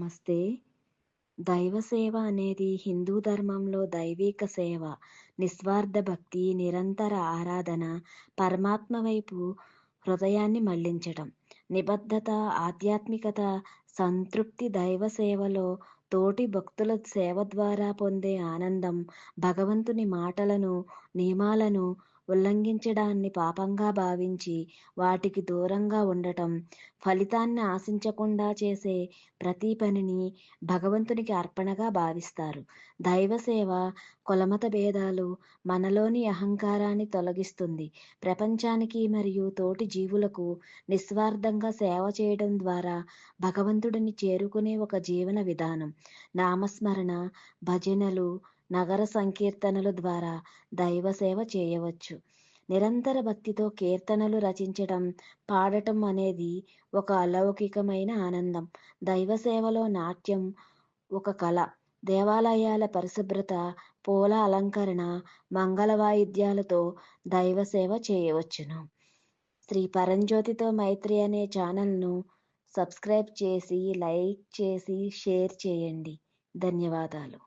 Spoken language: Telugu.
నమస్తే. దైవ సేవ అనేది హిందూ ధర్మంలో దైవిక సేవ, నిస్వార్థ భక్తి, నిరంతర ఆరాధన, పరమాత్మ వైపు హృదయాన్ని మళ్లించటం. నిబద్ధత, ఆధ్యాత్మికత, సంతృప్తి దైవ సేవలో తోటి భక్తుల సేవ ద్వారా పొందే ఆనందం, భగవంతుని మాటలను, నియమాలను ఉల్లంఘించడాన్ని పాపంగా భావించి వాటికి దూరంగా ఉండటం, ఫలితాన్ని ఆశించకుండా చేసే ప్రతి పనిని భగవంతునికి అర్పణగా భావిస్తారు. దైవ సేవ కులమత భేదాలు, మనలోని అహంకారాన్ని తొలగిస్తుంది. ప్రపంచానికి మరియు తోటి జీవులకు నిస్వార్థంగా సేవ చేయడం ద్వారా భగవంతుడిని చేరుకునే ఒక జీవన విధానం. నామస్మరణ, భజనలు, నగర సంకీర్తనల ద్వారా దైవ సేవ చేయవచ్చు. నిరంతర భక్తితో కీర్తనలు రచించటం, పాడటం అనేది ఒక అలౌకికమైన ఆనందం. దైవ సేవలో నాట్యం ఒక కళ. దేవాలయాల పరిశుభ్రత, పూల అలంకరణ, మంగళ వాయిద్యాలతో దైవ సేవ చేయవచ్చును. శ్రీ పరంజ్యోతితో మైత్రి అనే ఛానల్‌ను సబ్స్క్రైబ్ చేసి, లైక్ చేసి, షేర్ చేయండి. ధన్యవాదాలు.